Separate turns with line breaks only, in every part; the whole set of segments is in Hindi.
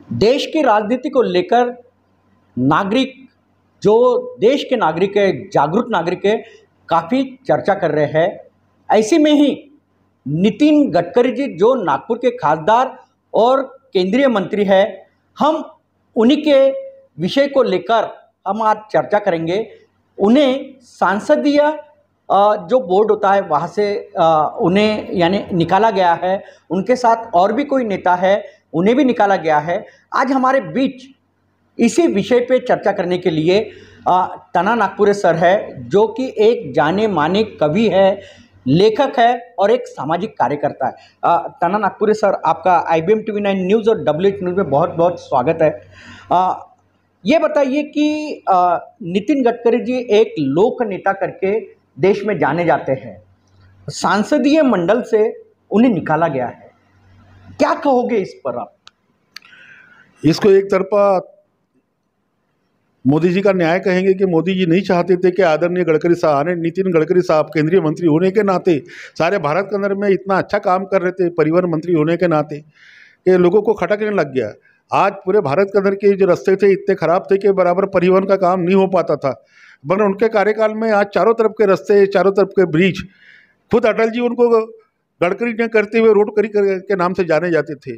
देश की राजनीति को लेकर नागरिक, जो देश के नागरिक है, जागरूक नागरिक है, काफ़ी चर्चा कर रहे हैं। ऐसे में ही नितिन गडकरी जी, जो नागपुर के खासदार और केंद्रीय मंत्री है, हम उन्हीं के विषय को लेकर हम आज चर्चा करेंगे। उन्हें सांसदीय जो बोर्ड होता है वहाँ से उन्हें यानी निकाला गया है। उनके साथ और भी कोई नेता है, उन्हें भी निकाला गया है। आज हमारे बीच इसी विषय पे चर्चा करने के लिए तना नागपुरे सर है, जो कि एक जाने माने कवि है, लेखक है और एक सामाजिक कार्यकर्ता है। तना नागपुरे सर, आपका IBM TV9 न्यूज़ और WH न्यूज़ में बहुत बहुत स्वागत है। ये बताइए कि नितिन गडकरी जी एक लोक नेता करके देश में जाने जाते हैं, सांसदीय मंडल से उन्हें निकाला गया है, क्या कहोगे इस पर आप?
इसको एक तरफा मोदी जी का न्याय कहेंगे कि मोदी जी नहीं चाहते थे कि आदरणीय गडकरी साहब, नितिन गडकरी साहब केंद्रीय मंत्री होने के नाते, सारे भारत के अंदर में इतना अच्छा काम कर रहे थे परिवहन मंत्री होने के नाते, कि लोगों को खटकने लग गया। आज पूरे भारत के अंदर के जो रास्ते थे इतने खराब थे कि बराबर परिवहन का काम नहीं हो पाता था, मगर उनके कार्यकाल में आज चारों तरफ के रास्ते, चारों तरफ के ब्रिज, खुद अटल जी उनको गडकरी ने करते हुए रोड करी के नाम से जाने जाते थे।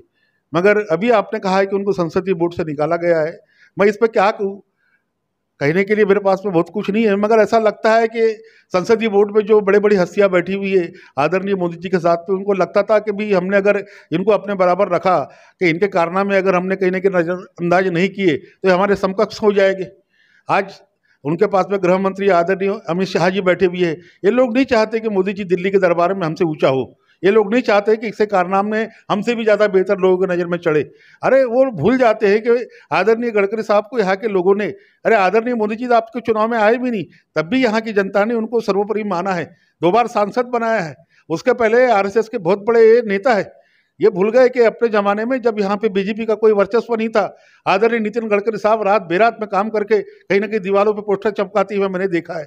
मगर अभी आपने कहा है कि उनको संसदीय बोर्ड से निकाला गया है। मैं इस पर क्या कहूँ, कहने के लिए मेरे पास में बहुत कुछ नहीं है, मगर ऐसा लगता है कि संसदीय बोर्ड में जो बड़े बड़ी हस्तियां बैठी हुई है आदरणीय मोदी जी के साथ में, उनको लगता था कि भी हमने अगर इनको अपने बराबर रखा, कि इनके कारनामे अगर हमने कहीं ना कहीं नज़रअंदाज नहीं किए तो हमारे समकक्ष हो जाएंगे। आज उनके पास में गृह मंत्री आदरणीय अमित शाह जी बैठे हुए हैं। ये लोग नहीं चाहते कि मोदी जी दिल्ली के दरबार में हमसे ऊंचा हो, ये लोग नहीं चाहते कि इससे कारनामे हमसे भी ज़्यादा बेहतर लोगों की नज़र में चढ़े। अरे वो भूल जाते हैं कि आदरणीय गडकरी साहब को यहाँ के लोगों ने, अरे आदरणीय मोदी जी आपके चुनाव में आए भी नहीं, तब भी यहाँ की जनता ने उनको सर्वोपरि माना है, 2 बार सांसद बनाया है। उसके पहले RSS के बहुत बड़े नेता है। ये भूल गए कि अपने ज़माने में जब यहाँ पे बीजेपी का कोई वर्चस्व नहीं था, आदरणीय नितिन गडकरी साहब रात बेरात में काम करके कहीं ना कहीं दीवारों पे पोस्टर चिपकाते हुए मैंने देखा है।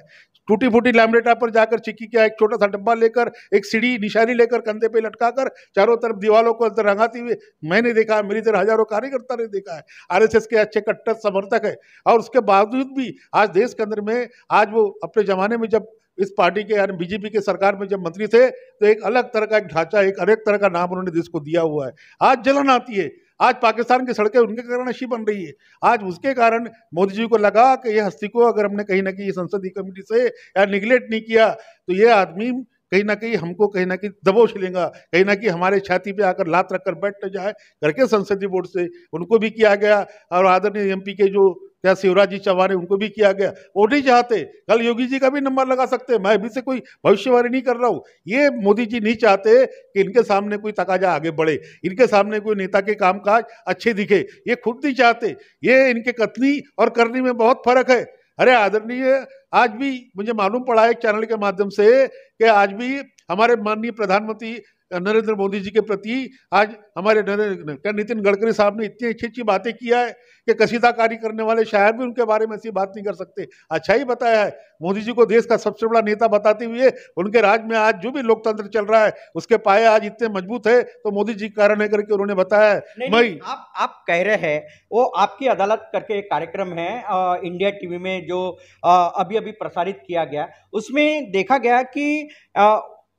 टूटी फूटी लैमिनेटा पर जाकर चिक्की का एक छोटा सा डब्बा लेकर, एक सीढ़ी निशानी लेकर कंधे पे लटकाकर चारों तरफ दीवारों को रंगाती हुए मैंने देखा है। मेरी तरह हजारों कार्यकर्ता ने देखा है। RSS के अच्छे कट्टर समर्थक है, और उसके बावजूद भी आज देश के अंदर में, आज वो अपने ज़माने में जब इस पार्टी के यानी बीजेपी के सरकार में जब मंत्री थे, तो एक अलग तरह का एक ढांचा, एक अलग तरह का नाम उन्होंने देश को दिया हुआ है। आज जलन आती है, आज पाकिस्तान की सड़कें उनके कारण अच्छी बन रही है। आज उसके कारण मोदी जी को लगा कि ये हस्ती को अगर हमने कहीं ना कहीं संसदीय कमेटी से या निगलेक्ट नहीं किया तो ये आदमी कहीं ना कहीं हमको कहीं ना कहीं दबोच लेगा, कहीं ना कहीं हमारे छाती पे आकर लात रखकर बैठ जाए करके संसदीय बोर्ड से उनको भी किया गया। और आदरणीय MP के जो क्या शिवराज जी चौहान है, उनको भी किया गया। वो नहीं चाहते, कल योगी जी का भी नंबर लगा सकते हैं। मैं अभी से कोई भविष्यवाणी नहीं कर रहा हूँ। ये मोदी जी नहीं चाहते कि इनके सामने कोई तकाजा आगे बढ़े, इनके सामने कोई नेता के कामकाज अच्छे दिखे, ये खुद नहीं चाहते। ये इनके कथनी और करनी में बहुत फर्क है। अरे आदरणीय, आज भी मुझे मालूम पड़ा एक चैनल के माध्यम से कि आज भी हमारे माननीय प्रधानमंत्री नरेंद्र मोदी जी के प्रति आज हमारे नितिन गडकरी साहब ने इतनी अच्छी अच्छी बातें किया है कि कसीदाकारी करने वाले शायर भी उनके बारे में ऐसी बात नहीं कर सकते। अच्छा ही बताया है। मोदी जी को देश का सबसे बड़ा नेता बताते हुए उनके राज में आज जो भी लोकतंत्र चल रहा है उसके पाए आज इतने मजबूत है तो मोदी जी के कारण है करके उन्होंने बताया है।
नहीं, आप कह रहे हैं वो आपकी अदालत करके एक कार्यक्रम है इंडिया TV में, जो अभी अभी प्रसारित किया गया, उसमें देखा गया कि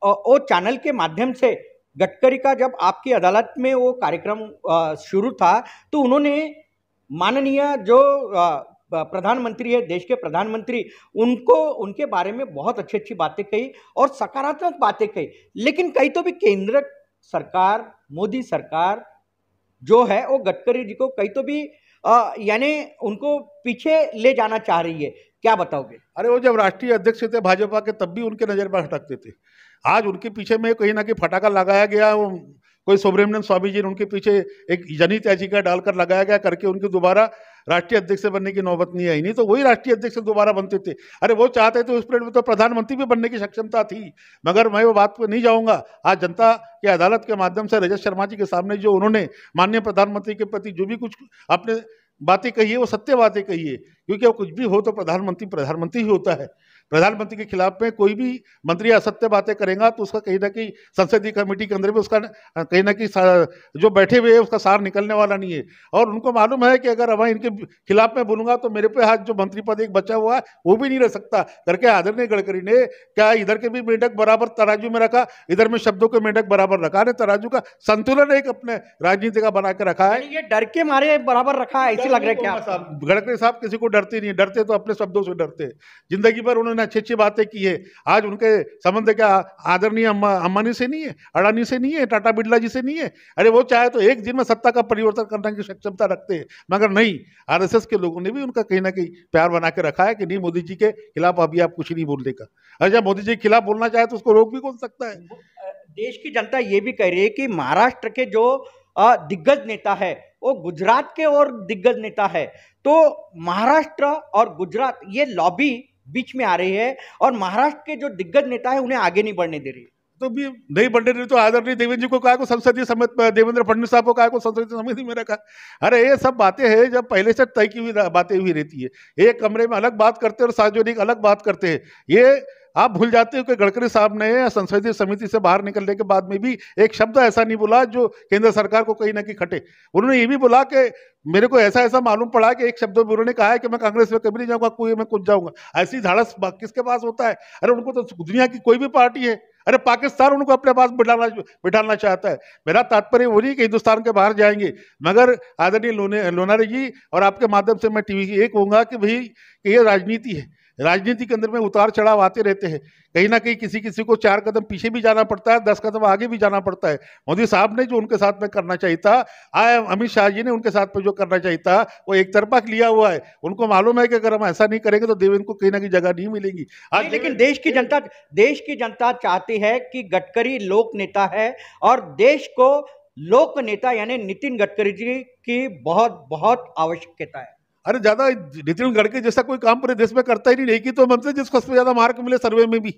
वो चैनल के माध्यम से गडकरी का जब आपकी अदालत में वो कार्यक्रम शुरू था, तो उन्होंने माननीय जो प्रधानमंत्री है, देश के प्रधानमंत्री, उनको उनके बारे में बहुत अच्छी अच्छी बातें कही और सकारात्मक बातें कही। लेकिन कहीं तो भी केंद्र सरकार, मोदी सरकार जो है वो गडकरी जी को कहीं तो भी यानी उनको पीछे ले जाना चाह रही है, क्या बताओगे?
अरे वो जब राष्ट्रीय अध्यक्ष थे भाजपा के तब भी उनके नजर पर हटकते थे। आज उनके पीछे में कहीं ना कहीं फटाका लगाया गया, वो कोई सुब्रमण्यम स्वामी जी ने उनके पीछे एक जनहित याचिका डालकर लगाया गया करके उनकी दोबारा राष्ट्रीय अध्यक्ष बनने की नौबत नहीं आई। नहीं तो वही राष्ट्रीय अध्यक्ष दोबारा बनते थे। अरे वो चाहते थे, उस पीरियड में तो प्रधानमंत्री भी बनने की सक्षमता थी। मगर मैं वो बात पर नहीं जाऊंगा। आज जनता की अदालत के माध्यम से रजत शर्मा जी के सामने जो उन्होंने माननीय प्रधानमंत्री के प्रति जो भी कुछ अपने बातें कही है वो सत्य बातें कही है, क्योंकि वो कुछ भी हो तो प्रधानमंत्री प्रधानमंत्री ही होता है। प्रधानमंत्री के खिलाफ में कोई भी मंत्री असत्य बातें करेगा तो उसका कहीं ना कहीं संसदीय कमेटी के अंदर में उसका कहीं ना कहीं जो बैठे हुए हैं उसका सार निकलने वाला नहीं है। और उनको मालूम है कि अगर मैं इनके खिलाफ में बोलूंगा तो मेरे पे हाथ जो मंत्री पद एक बचा हुआ है वो भी नहीं रह सकता करके आदरणीय गडकरी ने क्या इधर के भी मेंढक बराबर तराजू में रखा, इधर में शब्दों के मेंढक बराबर रखा ने, तराजू का संतुलन एक अपने राजनीति का बना के रखा है।
ये डर के मारे बराबर रखा है, ऐसे लग रहा है क्या?
गडकरी साहब किसी को डरते नहीं, डरते तो अपने शब्दों से डरते। जिंदगी भर उन्होंने अच्छी अच्छी बातें की है। आज उनके संबंध क्या आदरणीय अंबानी से नहीं है, अडानी से नहीं है, टाटा बिरला जी से नहीं है। अरे वो चाहे तो एक दिन में सत्ता का परिवर्तन करने की क्षमता रखते हैं, मगर नहीं, आरएसएस के लोगों ने भी उनका कहीं ना कहीं प्यार बना के रखा है कि नहीं मोदी जी के खिलाफ अभी आप कुछ नहीं बोलने का। अगर जब मोदी जी के खिलाफ बोलना चाहे तो उसको रोक भी कौन सकता है।
देश की जनता ये भी कह रही है कि महाराष्ट्र के जो दिग्गज नेता है वो गुजरात के और दिग्गज नेता है, तो महाराष्ट्र और गुजरात ये लॉबी बीच में आ रही है और महाराष्ट्र के जो दिग्गज नेता है उन्हें आगे नहीं बढ़ने दे रही।
तो भी नहीं बढ़ने रही तो आदरणीय देवेंद्र जी को कहा को संसदीय समिति, देवेंद्र फडणवीस साहब को कहा को संसदीय समिति में रखा। अरे ये सब बातें हैं जब पहले से तय की हुई बातें हुई रहती है। एक कमरे में अलग बात करते हैं और सार्वजनिक अलग बात करते हैं। ये आप भूल जाते हो कि गडकरी साहब ने संसदीय समिति से बाहर निकलने के बाद में भी एक शब्द ऐसा नहीं बोला जो केंद्र सरकार को कहीं ना कहीं खटे। उन्होंने ये भी बोला कि मेरे को ऐसा ऐसा मालूम पड़ा कि एक शब्द में उन्होंने कहा है कि मैं कांग्रेस में कभी नहीं जाऊंगा, कोई में कुछ जाऊंगा। ऐसी धाड़स किसके पास होता है? अरे उनको तो दुनिया की कोई भी पार्टी है, अरे पाकिस्तान उनको अपने पास बिठाना चाहता है। मेरा तात्पर्य वो नहीं कि हिंदुस्तान के बाहर जाएंगे, मगर आदरणीय लोनारे जी और आपके माध्यम से मैं टीवी की ये कहूंगा कि भाई ये राजनीति है, राजनीति के अंदर में उतार चढ़ाव आते रहते हैं। कहीं ना कहीं किसी किसी को 4 कदम पीछे भी जाना पड़ता है, 10 कदम आगे भी जाना पड़ता है। मोदी साहब ने जो उनके साथ में करना चाहिए था, अमित शाह जी ने उनके साथ में जो करना चाहिए था वो एक तरफा लिया हुआ है। उनको मालूम है कि अगर हम ऐसा नहीं करेंगे तो देवेंद्र को कहीं ना कहीं जगह नहीं मिलेगी।
आज लेकिन देश की जनता चाहती है कि गडकरी लोक नेता है और देश को लोक नेता यानी नितिन गडकरी जी की बहुत बहुत आवश्यकता है।
अरे ज्यादा नितिन गडकरी जैसा कोई काम पूरे देश में करता ही नहीं कि तो मंत्री जिसको सबसे ज्यादा मार्क मिले सर्वे में भी।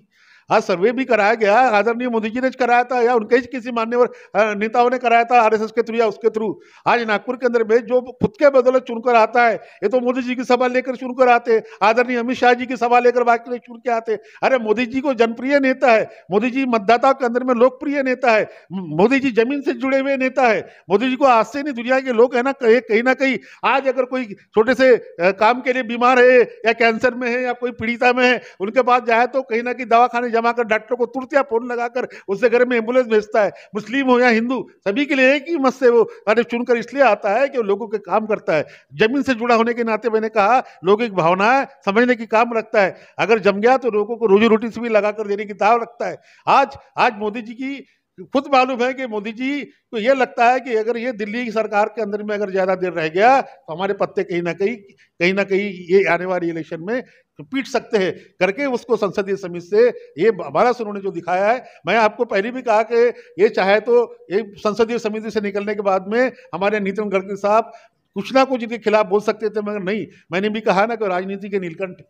आज सर्वे भी कराया गया, आदरणीय मोदी जी ने कराया था या उनके ही किसी मान्यवर नेताओं ने कराया था आरएसएस के थ्रू या उसके थ्रू। आज नागपुर के अंदर में जो खुद के बदौलत चुनकर आता है, ये तो मोदी जी की सभा लेकर चुनकर आते, आदरणीय अमित शाह जी की सभा लेकर बाकी चुन के आते। अरे मोदी जी को जनप्रिय नेता है, मोदी जी मतदाताओं के अंदर में लोकप्रिय नेता है, मोदी जी जमीन से जुड़े हुए नेता है। मोदी जी को आज से नहीं दुनिया के लोग है ना कहीं ना कहीं आज अगर कोई छोटे से काम के लिए बीमार है या कैंसर में है या कोई पीड़िता में है, उनके पास जाए तो कहीं ना कहीं दवाखाने जमा कर डॉक्टर को तुरंत या फोन लगाकर उससे घर में एम्बुलेंस भेजता है। मुस्लिम हो या हिंदू, सभी के लिए एक ही मत से वो चुनकर इसलिए आता है कि वो लोगों के काम करता है। जमीन से जुड़ा होने के नाते मैंने कहा लोगों की भावनाएं समझने की काम रखता है। अगर जम गया तो लोगों को रोजी रोटी से भी लगाकर देने की ताव रखता है। आज मोदी जी की खुद मालूम है कि मोदी जी को ये लगता है कि अगर ये दिल्ली की सरकार के अंदर में अगर ज्यादा देर रह गया तो हमारे पत्ते कहीं ना कहीं ये आने वाली इलेक्शन में पीट सकते हैं करके उसको संसदीय समिति से ये हमारा उन्होंने जो दिखाया है। मैं आपको पहले भी कहा कि ये चाहे तो ये संसदीय समिति से निकलने के बाद में हमारे नितिन गडकरी साहब कुछ ना कुछ इनके खिलाफ बोल सकते थे, मगर नहीं। मैंने भी कहा ना कि राजनीति के नीलकंठ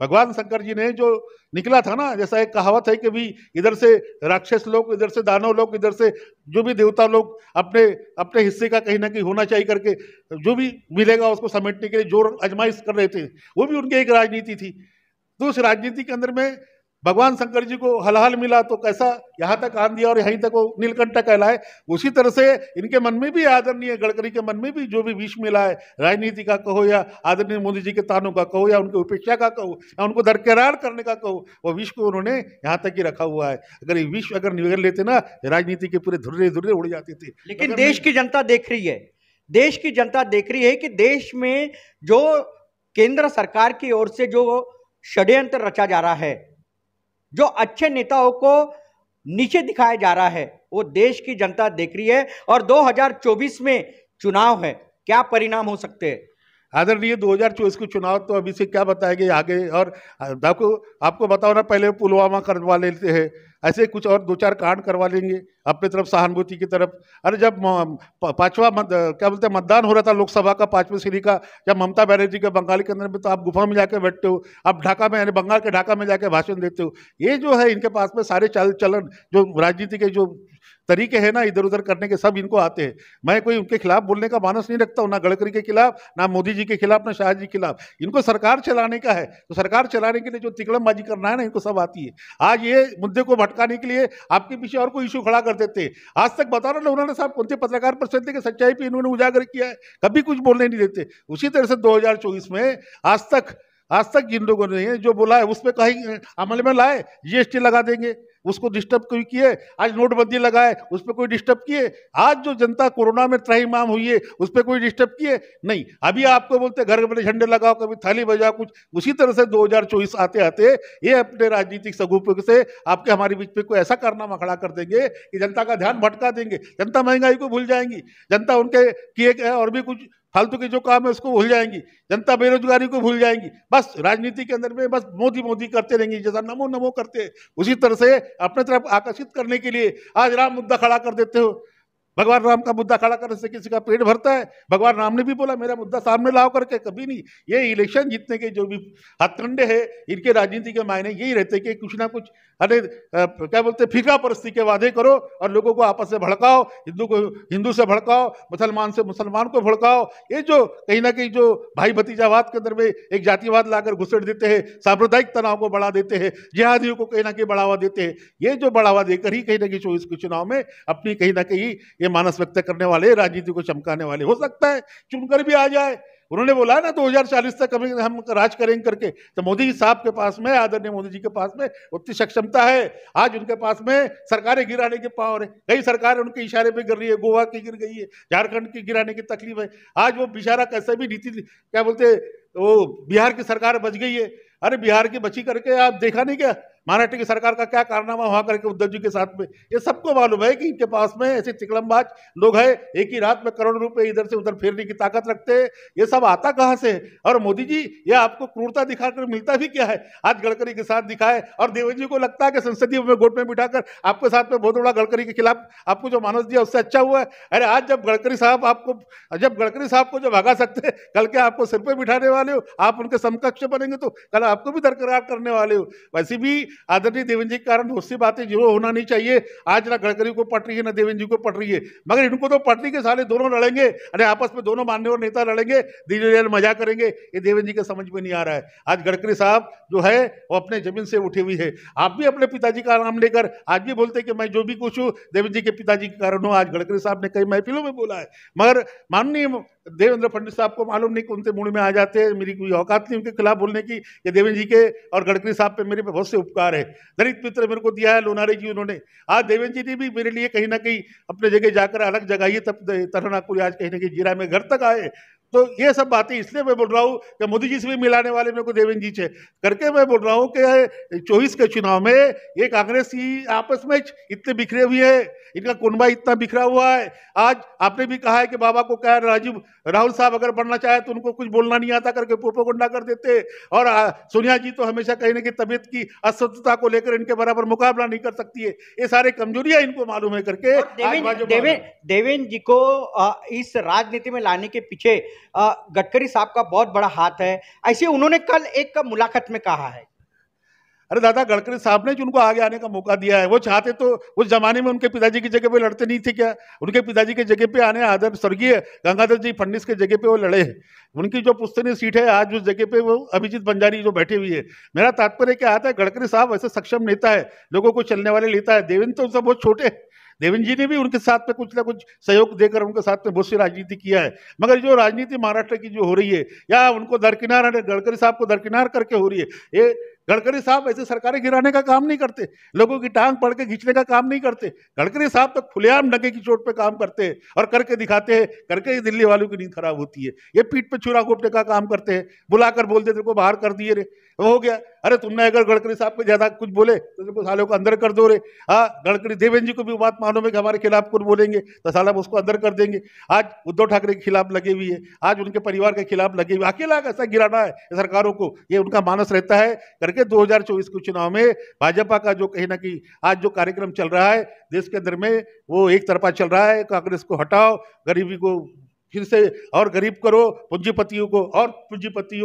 भगवान शंकर जी ने जो निकला था ना, जैसा एक कहावत है कि भी इधर से राक्षस लोग, इधर से दानव लोग, इधर से जो भी देवता लोग अपने अपने हिस्से का कहीं ना कहीं होना चाहिए करके जो भी मिलेगा उसको समेटने के लिए जो आजमाइश कर रहे थे, वो भी उनकी एक राजनीति थी। तो उस राजनीति के अंदर में भगवान शंकर जी को हल मिला तो कैसा यहाँ तक आन दिया और यहीं तक वो नीलकंठ कहलाए। उसी तरह से इनके मन में भी, आदरणीय गडकरी के मन में भी जो भी विष मिला है राजनीति का कहो या आदरणीय मोदी जी के तानों का कहो या उनकी उपेक्षा का कहो या उनको दरकिरार करने का कहो, वो विष को उन्होंने यहाँ तक ही रखा हुआ है। अगर ये विष अगर निगल लेते ना राजनीति के पूरे धुर्रे धुर्रे उड़ जाते थे।
लेकिन देश की जनता देख रही है, देश की जनता देख रही है कि देश में जो केंद्र सरकार की ओर से जो षड्यंत्र रचा जा रहा है, जो अच्छे नेताओं को नीचे दिखाया जा रहा है, वो देश की जनता देख रही है। और 2024 में चुनाव है, क्या परिणाम हो सकते हैं?
आदरणीय 2024 के चुनाव तो अभी से क्या बताएंगे आगे। और आपको बताओ ना, पहले पुलवामा करवा लेते हैं, ऐसे कुछ और 2-4 कांड करवा लेंगे अपनी तरफ सहानुभूति की तरफ। अरे जब पांचवा क्या बोलते हैं मतदान हो रहा था लोकसभा का 5वीं सीढ़ी का, जब ममता बनर्जी के बंगाल के अंदर में, तो आप गुफा में जाके बैठते हो, आप ढाका में यानी बंगाल के ढाका में जाके भाषण देते हो। ये जो है इनके पास में सारे चाल चलन जो राजनीति के जो तरीके हैं ना इधर उधर करने के, सब इनको आते हैं। मैं कोई उनके खिलाफ बोलने का मानस नहीं रखता हूँ, ना गडकरी के खिलाफ, ना मोदी जी के खिलाफ, ना शाह जी के खिलाफ। इनको सरकार चलाने का है, तो सरकार चलाने के लिए जो तिकड़मबाजी करना है ना, इनको सब आती है। आज ये मुद्दे को भटकाने के लिए आपके पीछे और कोई इशू खड़ा कर देते हैं। आज तक बता रहा ना, उन्होंने साहब कौन से पत्रकार परिषद के सच्चाई पे इन्होंने उजागर किया है, कभी कुछ बोलने नहीं देते। उसी तरह से 2024 में आज तक जिन लोगों ने जो बोला है उस पर कहीं अमल में लाए, जीएसटी लगा देंगे, उसको डिस्टर्ब कोई किए। आज नोटबंदी लगाए, उस पर कोई डिस्टर्ब किए। आज जो जनता कोरोना में त्राहिमाम हुई है, उस पर कोई डिस्टर्ब किए नहीं। अभी आपको बोलते घर में झंडे लगाओ, कभी थाली बजाओ, कुछ उसी तरह से 2024 आते आते ये अपने राजनीतिक सगुप से आपके हमारे बीच में कोई ऐसा कारनामा खड़ा कर देंगे कि जनता का ध्यान भटका देंगे। जनता महंगाई को भूल जाएंगी, जनता उनके किए और भी कुछ फालतू के जो काम है उसको भूल जाएंगी, जनता बेरोजगारी को भूल जाएंगी। बस राजनीति के अंदर में बस मोदी मोदी करते रहेंगे, जैसा नमो नमो करते हैं उसी तरह से अपने तरफ आकर्षित करने के लिए आज राम मुद्दा खड़ा कर देते हो। भगवान राम का मुद्दा खड़ा करने से किसी का पेट भरता है? भगवान राम ने भी बोला मेरा मुद्दा सामने लाओ करके, कभी नहीं। ये इलेक्शन जीतने के जो भी हथकंडे हैं, इनके राजनीति के मायने यही रहते कि कुछ ना कुछ क्या बोलते फिका परस्ती के वादे करो और लोगों को आपस में भड़काओ, हिंदू को हिंदू से भड़काओ, मुसलमान से मुसलमान को भड़काओ। ये जो कहीं ना कहीं जो भाई भतीजावाद के अंदर में एक जातिवाद लाकर घुसेड़ देते हैं, सांप्रदायिक तनाव को बढ़ा देते हैं, जिहादियों को कहीं ना कहीं बढ़ावा देते हैं। ये जो बढ़ावा देकर ही कहीं ना कहीं 24 के चुनाव में अपनी कहीं ना कहीं ये मानस व्यक्त करने वाले, राजनीति को चमकाने वाले, हो सकता है चुनकर भी आ जाए। उन्होंने बोला है ना 2040 तक हम राज करेंगे करके, तो मोदी जी साहब के पास में, आदरणीय मोदी जी के पास में उतनी सक्षमता है। आज उनके पास में सरकारें गिराने के पावर है, कई सरकारें उनके इशारे पे गिर रही है, गोवा की गिर गई है, झारखंड की गिराने की तकलीफ है। आज वो बेचारा कैसे भी नीति क्या बोलते वो बिहार की सरकार बच गई है। अरे बिहार की बची करके आप देखा नहीं क्या महाराष्ट्र की सरकार का क्या कारनामा वहां करके उद्धव जी के साथ में? ये सबको मालूम है कि इनके पास में ऐसे तिकड़मबाज लोग हैं, एक ही रात में करोड़ों रुपए इधर से उधर फेरने की ताकत रखते हैं। ये सब आता कहां से है? और मोदी जी ये आपको क्रूरता दिखाकर मिलता भी क्या है? आज गडकरी के साथ दिखाए और देवेंद्र जी को लगता है कि संसदीय गोट में बिठाकर आपके साथ में बहुत बड़ा गडकरी के खिलाफ आपको जो मानस दिया उससे अच्छा हुआ है। अरे आज जब गडकरी साहब को जब भगा सकते हैं, कल के आपको सिर पे बिठाने वाले हो, आप उनके समकक्ष बनेंगे तो कल आपको भी दरकिरार करने वाले हो। वैसे भी आदरणीय देवेंद्र जी के कारण बहुत सी बातें जो होना नहीं चाहिए, आज ना गडकरी को पट रही है ना देवेंद्र जी को पट रही है, मगर इनको तो पटरी के साले दोनों लड़ेंगे, अरे आपस में दोनों मान्यवर नेता लड़ेंगे, दिल मजा करेंगे। ये देवेंद्र जी के समझ में नहीं आ रहा है। आज गडकरी साहब जो है वो अपने जमीन से उठी हुई है। आप भी अपने पिताजी का नाम लेकर आज भी बोलते कि मैं जो भी कुछ हूँ देवेंद्र जी के पिताजी के कारण हूँ। आज गडकरी साहब ने कई महफिलों में बोला है, मगर माननीय देवेंद्र फडणवीस साहब को मालूम नहीं कौन से मूड में आ जाते हैं। मेरी कोई औकात नहीं उनके खिलाफ बोलने की। ये देवेंद्र जी के और गडकरी साहब पे मेरे पे बहुत से उपकार है। दलित मित्र मेरे को दिया है लोनारे जी उन्होंने। आज देवेंद्र जी ने भी मेरे लिए कहीं ना कहीं अपने जगह जाकर अलग जगह तब तरहनाकुरी आज कहीं ना कहीं जीरा में घर तक आए। तो ये सब बातें इसलिए मैं बोल रहा हूँ कि मोदी जी से भी मिलाने वाले मेरे को देवेंद्र जी से करके मैं बोल रहा हूँ कि 24 के चुनाव में ये कांग्रेस की आपस में इतने बिखरे हुए हैं, इनका कुनबा इतना बिखरा हुआ है। आज आपने भी कहा है कि बाबा को क्या राहुल साहब अगर बनना चाहे तो उनको कुछ बोलना नहीं आता करके प्रोपेगेंडा कर देते, और सोनिया जी तो हमेशा कहीं ना कहीं तबीयत की अस्वस्थता को लेकर इनके बराबर मुकाबला नहीं कर सकती है। ये सारे कमजोरियां इनको मालूम है करके
देवेंद्र जी को इस राजनीति में लाने के पीछे गडकरी साहब का बहुत बड़ा हाथ है, ऐसे उन्होंने कल एक मुलाकात में कहा है।
अरे दादा, गडकरी साहब ने जो उनको आगे आने का मौका दिया है, वो चाहते तो उस जमाने में उनके पिताजी की जगह पे लड़ते नहीं थे क्या? उनके पिताजी की जगह पे आने आदर स्वर्गीय गंगाधर जी फडणवीस के जगह पे वो लड़े हैं। उनकी जो पुश्तैनी सीट है आज उस जगह पे वो अभिजीत बंजारी जो बैठे हुई है। मेरा तात्पर्य क्या आता है, गडकरी साहब ऐसे सक्षम नेता है, लोगों को चलने वाले नेता है। देवेंद्र तो उनसे बहुत छोटे। देवेंद्र जी ने भी उनके साथ में कुछ ना कुछ सहयोग देकर उनके साथ में बहुत सी राजनीति किया है, मगर जो राजनीति महाराष्ट्र की जो हो रही है या उनको दरकिनार गडकरी साहब को दरकिनार करके हो रही है, ये गडकरी साहब ऐसे सरकारें गिराने का काम नहीं करते, लोगों की टांग पड़ के खींचने का काम नहीं करते। गडकरी साहब तो खुलेआम नंगे की चोट पे काम करते हैं और करके दिखाते हैं, करके ही दिल्ली वालों की नींद खराब होती है। ये पीठ पे छुरा घोपने का काम करते हैं, बुलाकर बोल देते को बाहर कर दिए रे, हो गया। अरे तुमने अगर गडकरी साहब को ज्यादा कुछ बोले तो तुमको सालों को अंदर कर दो रे। हाँ, गडकरी देवेंद्र जी को भी बात मालूम है कि हमारे खिलाफ कुछ बोलेंगे तो साला उसको अंदर कर देंगे। आज उद्धव ठाकरे के खिलाफ लगे हुई है, आज उनके परिवार के खिलाफ लगे हुए, अकेला कैसा गिराना है सरकारों को, ये उनका मानस रहता है। करके 2024 के चुनाव में भाजपा का जो कहीं ना कहीं आज जो कार्यक्रम चल रहा है देश के अंदर में, वो एक तरफा चल रहा है। कांग्रेस को हटाओ, गरीबी को फिर से और गरीब करो, पूंजीपतियों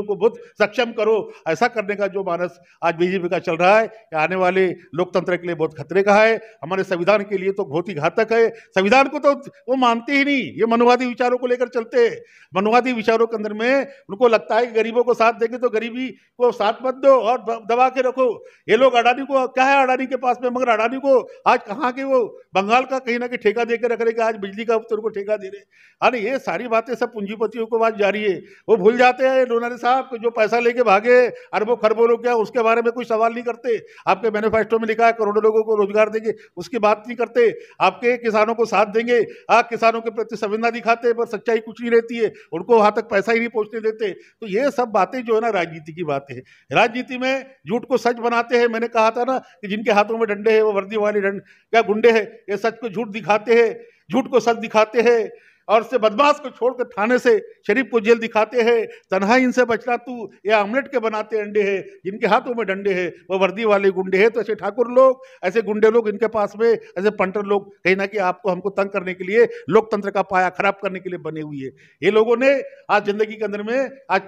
को बहुत सक्षम करो। ऐसा करने का जो मानस आज बीजेपी का चल रहा है, ये आने वाले लोकतंत्र के लिए बहुत खतरे का है, हमारे संविधान के लिए तो बहुत ही घातक है। संविधान को तो वो मानते ही नहीं, ये मनोवादी विचारों को लेकर चलते हैं। मनोवादी विचारों के अंदर में उनको लगता है कि गरीबों को साथ देंगे तो गरीबी को साथ मत दो और दबा के रखो। ये लोग अडानी को, क्या है अडानी के पास में, मगर अडानी को आज कहाँ के वो बंगाल का कहीं ना कहीं ठेका देकर रख रहे कि आज बिजली का उनको ठेका दे रहे। अरे ये सारी बातें सब पूंजीपतियों को बात जारी है। वो भूल जाते हैं लोनारी साहब जो पैसा लेके भागे अरबों खरबों लोग, क्या उसके बारे में कोई सवाल नहीं करते। आपके मैनिफेस्टो में लिखा है करोड़ों लोगों को रोजगार देंगे, उसकी बात नहीं करते। आपके किसानों को साथ देंगे, आप किसानों के प्रति संवेदना दिखाते पर सच्चाई कुछ नहीं रहती है, उनको वहां तक पैसा ही नहीं पहुंचने देते। तो ये सब बातें जो है ना राजनीति की बातें है। राजनीति में झूठ को सच बनाते हैं। मैंने कहा था ना कि जिनके हाथों में डंडे हैं वो वर्दी वाले क्या गुंडे हैं। ये सच को झूठ दिखाते हैं, झूठ को सच दिखाते हैं, और से बदमाश को छोड़कर थाने से शरीफ को जेल दिखाते हैं। तन्हाई इनसे बचना तू, ये आमलेट के बनाते अंडे हैं। जिनके हाथों में डंडे हैं वो वर्दी वाले गुंडे हैं। तो ऐसे ठाकुर लोग, ऐसे गुंडे लोग इनके पास में, ऐसे पंटर लोग कहीं ना कहीं आपको हमको तंग करने के लिए, लोकतंत्र का पाया खराब करने के लिए बने हुई है। ये लोगों ने आज जिंदगी के अंदर में आज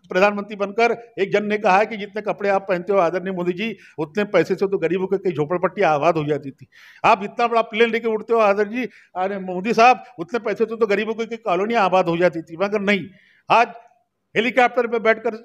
प्रधानमंत्री बनकर एक जन ने कहा है कि जितने कपड़े आप पहनते हो आदरणीय मोदी जी, उतने पैसे से तो गरीबों के कई झोपड़पट्टी आबाद हो जाती थी। आप इतना बड़ा प्लेन लेके उड़ते हो आदरणीय जी मोदी साहब, उतने पैसे से तो गरीबों की कॉलोनियां आबाद हो जाती थी, मगर नहीं। आज हेलीकॉप्टर पे बैठकर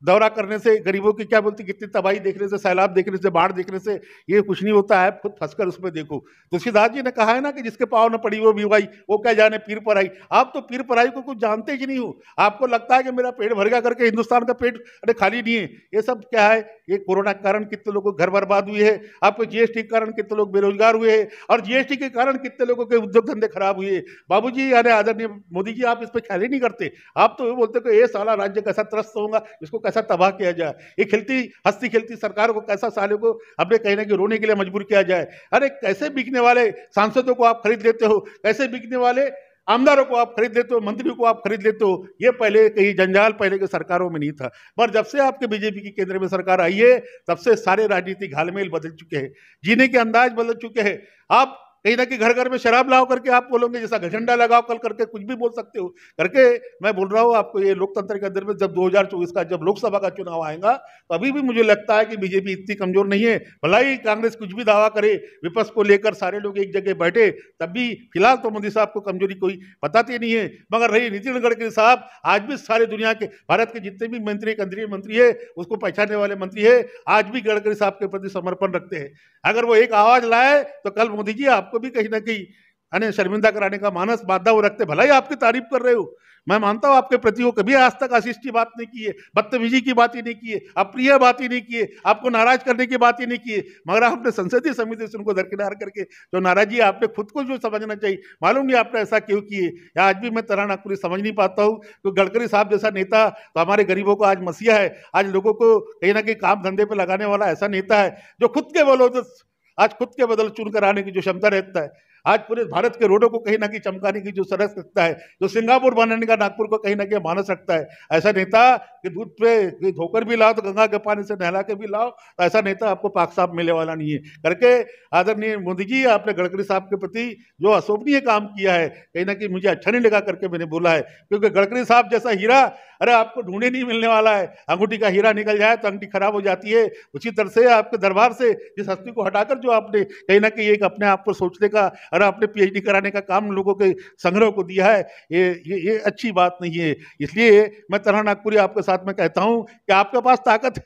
दौरा करने से, गरीबों की क्या बोलती कितनी तबाही देखने से, सैलाब देखने से, बाढ़ देखने से ये कुछ नहीं होता है। खुद फंसकर उसमें देखो। तुलसीदास जी ने कहा है ना कि जिसके पाँव न पड़ी वो बीवाई, वो क्या जाने पीर पर आई। आप तो पीर पर आई को कुछ जानते ही नहीं हो। आपको लगता है कि मेरा पेट भर गया करके हिंदुस्तान का पेट अरे खाली नहीं है। ये सब क्या है, ये कोरोना के कारण कितने लोगों के घर बर्बाद हुए हैं, आपको जीएसटी के कारण कितने लोग बेरोजगार हुए हैं, और जीएसटी के कारण कितने लोगों के उद्योग धंधे खराब हुए। बाबूजी यानी आदरणीय मोदी जी, आप इस पर ख्याल ही नहीं करते। आप तो ये बोलते कि ये साला राज्य कैसा त्रस्त होगा, इसको कैसा तबाह किया जाए, ये खिलती हंसती खिलती सरकार को कैसा सालों को अपने कहीं ना कहीं रोने के लिए मजबूर किया जाए। अरे कैसे बिकने वाले सांसदों को आप खरीद लेते हो, कैसे बिकने वाले आमदारों को आप खरीद लेते हो, मंत्रियों को आप खरीद लेते हो। ये पहले कहीं जंजाल पहले के सरकारों में नहीं था, पर जब से आपके बीजेपी की केंद्र में सरकार आई है तब से सारे राजनीतिक घालमेल बदल चुके हैं, जीने के अंदाज बदल चुके हैं। आप कहीं ना कहीं घर घर में शराब लाओ करके आप बोलोगे, जैसा झंडा लगाओ कल करके कुछ भी बोल सकते हो करके। मैं बोल रहा हूँ आपको, ये लोकतंत्र के अंदर में जब 2024 का जब लोकसभा का चुनाव आएगा तो अभी भी मुझे लगता है कि बीजेपी इतनी कमजोर नहीं है। भला ही कांग्रेस कुछ भी दावा करे, विपक्ष को लेकर सारे लोग एक जगह बैठे, तब भी फिलहाल तो मोदी साहब को कमजोरी कोई बताते नहीं है। मगर रही नितिन गडकरी साहब, आज भी सारे दुनिया के भारत के जितने भी मंत्री, केंद्रीय मंत्री है, उसको पहचानने वाले मंत्री है, आज भी गडकरी साहब के प्रति समर्पण रखते हैं। अगर वो एक आवाज लाए तो कल मोदी जी आपको भी कहीं ना कहीं शर्मिंदा कराने का मानस बाधा वो रखते। भला ही आपकी तारीफ कर रहे हो, मैं मानता हूं आपके प्रति वो कभी आज तक अशिष्ट की बात नहीं की है, बदतमीजी की बात ही नहीं की है, अप्रिय बात ही नहीं की है, आपको नाराज करने की बात ही नहीं की है। मगर आपने संसदीय समिति से उनको दरकिनार करके जो नाराजगी आपने खुद को जो समझना चाहिए, मालूम नहीं आपने ऐसा क्यों किए। या आज भी मैं तरह नागपुरी समझ नहीं पाता हूँ। तो गडकरी साहब जैसा नेता तो हमारे गरीबों को आज मसीहा है, आज लोगों को कहीं ना कहीं काम धंधे पर लगाने वाला ऐसा नेता है जो खुद के बदौलत आज खुद के बदल चुन कर आने की जो क्षमता रहता है, आज पूरे भारत के रोडों को कहीं ना कहीं चमकाने की जो सरस रखता है, जो सिंगापुर बनाने का नागपुर को कहीं ना कहीं मानस रखता है, ऐसा नेता कि दूध पे धोकर भी लाओ तो गंगा के पानी से नहला के भी लाओ, तो ऐसा नेता आपको पाक साफ मिलने वाला नहीं है करके। आदरणीय मोदी जी, आपने गडकरी साहब के प्रति जो अशोभनीय काम किया है, कहीं ना कहीं मुझे अच्छा नहीं लगा करके मैंने बोला है, क्योंकि गडकरी साहब जैसा हीरा अरे आपको ढूंढे नहीं मिलने वाला है। अंगूठी का हीरा निकल जाए तो अंगूठी खराब हो जाती है, उसी तरह से आपके दरबार से जिस हस्ती को हटाकर जो आपने कहीं ना कहीं एक अपने आप को सोचने का और अपने पीएचडी कराने का काम लोगों के संग्रह को दिया है, ये अच्छी बात नहीं है। इसलिए मैं तरह नागपुरी आपके साथ में कहता हूं कि आपके पास ताकत है,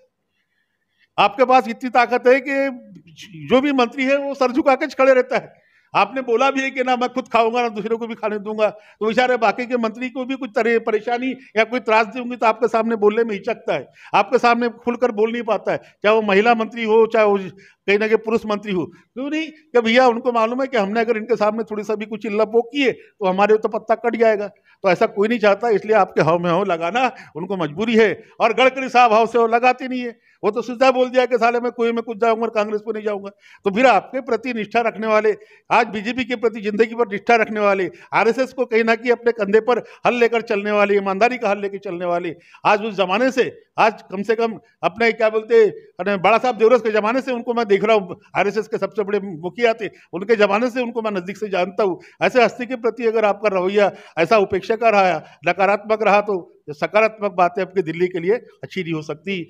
आपके पास इतनी ताकत है कि जो भी मंत्री है वो सर झुका के खड़े रहता है। आपने बोला भी है कि ना मैं खुद खाऊंगा ना दूसरे को भी खाने दूंगा, तो बेचारे बाकी के मंत्री को भी कुछ तरह परेशानी या कोई त्रास दूंगी तो आपके सामने बोलने में हिचकता है, आपके सामने खुलकर बोल नहीं पाता है, चाहे वो महिला मंत्री हो चाहे वो कहीं ना कहीं पुरुष मंत्री हो। क्यों नहीं कि भैया उनको मालूम है कि हमने अगर इनके सामने थोड़ी सा भी कुछ चिल्ला पोक किए तो हमारे तो पत्ता कट जाएगा। तो ऐसा कोई नहीं चाहता, इसलिए आपके हाव में हाव लगाना उनको मजबूरी है। और गडकरी साहब हाव से हाव लगाते नहीं है, वो तो सीधा बोल दिया कि साले मैं कोई में कुछ जाऊंगा और कांग्रेस को नहीं जाऊंगा। तो फिर आपके प्रति निष्ठा रखने वाले, आज बीजेपी के प्रति जिंदगी पर निष्ठा रखने वाले, आरएसएस को कहीं ना कहीं अपने कंधे पर हल लेकर चलने वाले, ईमानदारी का हल लेकर चलने वाले, आज उस जमाने से आज कम से कम अपने क्या बोलते बड़ा साहब देवरस के जमाने से उनको मैं देख रहा हूँ आरएसएस के सबसे बड़े मुखिया थे, उनके जमाने से उनको मैं नजदीक से जानता हूँ। ऐसे हस्ती के प्रति अगर आपका रवैया ऐसा उपेक्षा का रहा, नकारात्मक रहा, तो सकारात्मक बातें आपकी दिल्ली के लिए अच्छी नहीं हो सकती।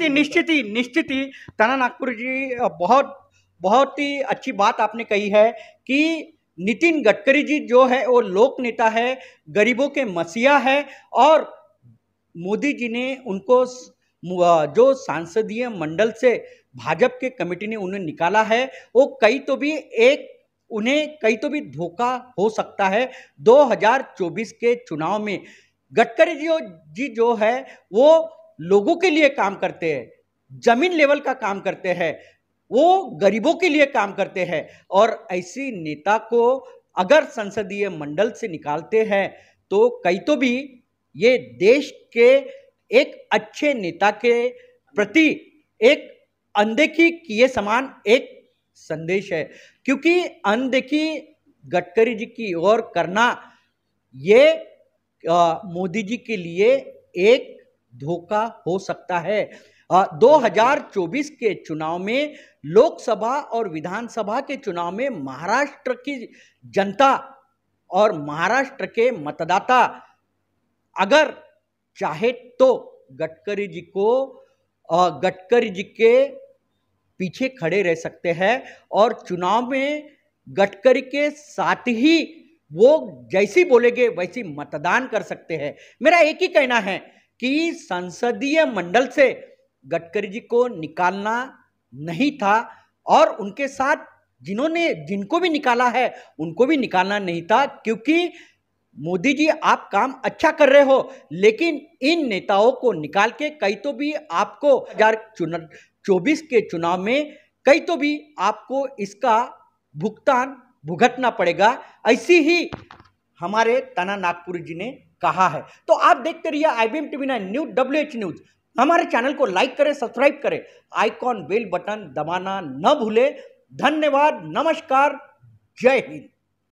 निश्चित ही ताना नागपुर जी बहुत बहुत ही अच्छी बात आपने कही है कि नितिन गडकरी जी जो है वो लोक नेता है, गरीबों के मसीहा है, और मोदी जी ने उनको जो सांसदीय मंडल से भाजपा के कमेटी ने उन्हें निकाला है, वो उन्हें कहीं तो भी धोखा हो सकता है 2024 के चुनाव में। गडकरी जी जो है वो लोगों के लिए काम करते हैं, जमीन लेवल का काम करते हैं, वो गरीबों के लिए काम करते हैं, और ऐसी नेता को अगर संसदीय मंडल से निकालते हैं तो कहीं तो भी ये देश के एक अच्छे नेता के प्रति एक अनदेखी किए समान एक संदेश है। क्योंकि अनदेखी गडकरी जी की ओर करना ये मोदी जी के लिए एक धोखा हो सकता है। 2024 के चुनाव में, लोकसभा और विधानसभा के चुनाव में महाराष्ट्र की जनता और महाराष्ट्र के मतदाता अगर चाहे तो गडकरी जी के पीछे खड़े रह सकते हैं और चुनाव में गडकरी के साथ ही वो जैसी बोलेंगे वैसी मतदान कर सकते हैं। मेरा एक ही कहना है कि संसदीय मंडल से गडकरी जी को निकालना नहीं था, और उनके साथ जिनको भी निकाला है उनको भी निकालना नहीं था, क्योंकि मोदी जी आप काम अच्छा कर रहे हो, लेकिन इन नेताओं को निकाल के कहीं तो भी आपको 2024 के चुनाव में कहीं तो भी आपको इसका भुगतान भुगतना पड़ेगा। ऐसी ही हमारे ताना नागपुर जी ने कहा है। तो आप देखते रहिए IBM TV 9 news WH news. हमारे चैनल को लाइक करें, सब्सक्राइब करें, आइकॉन बेल बटन दबाना न भूले। धन्यवाद, नमस्कार, जय हिंद।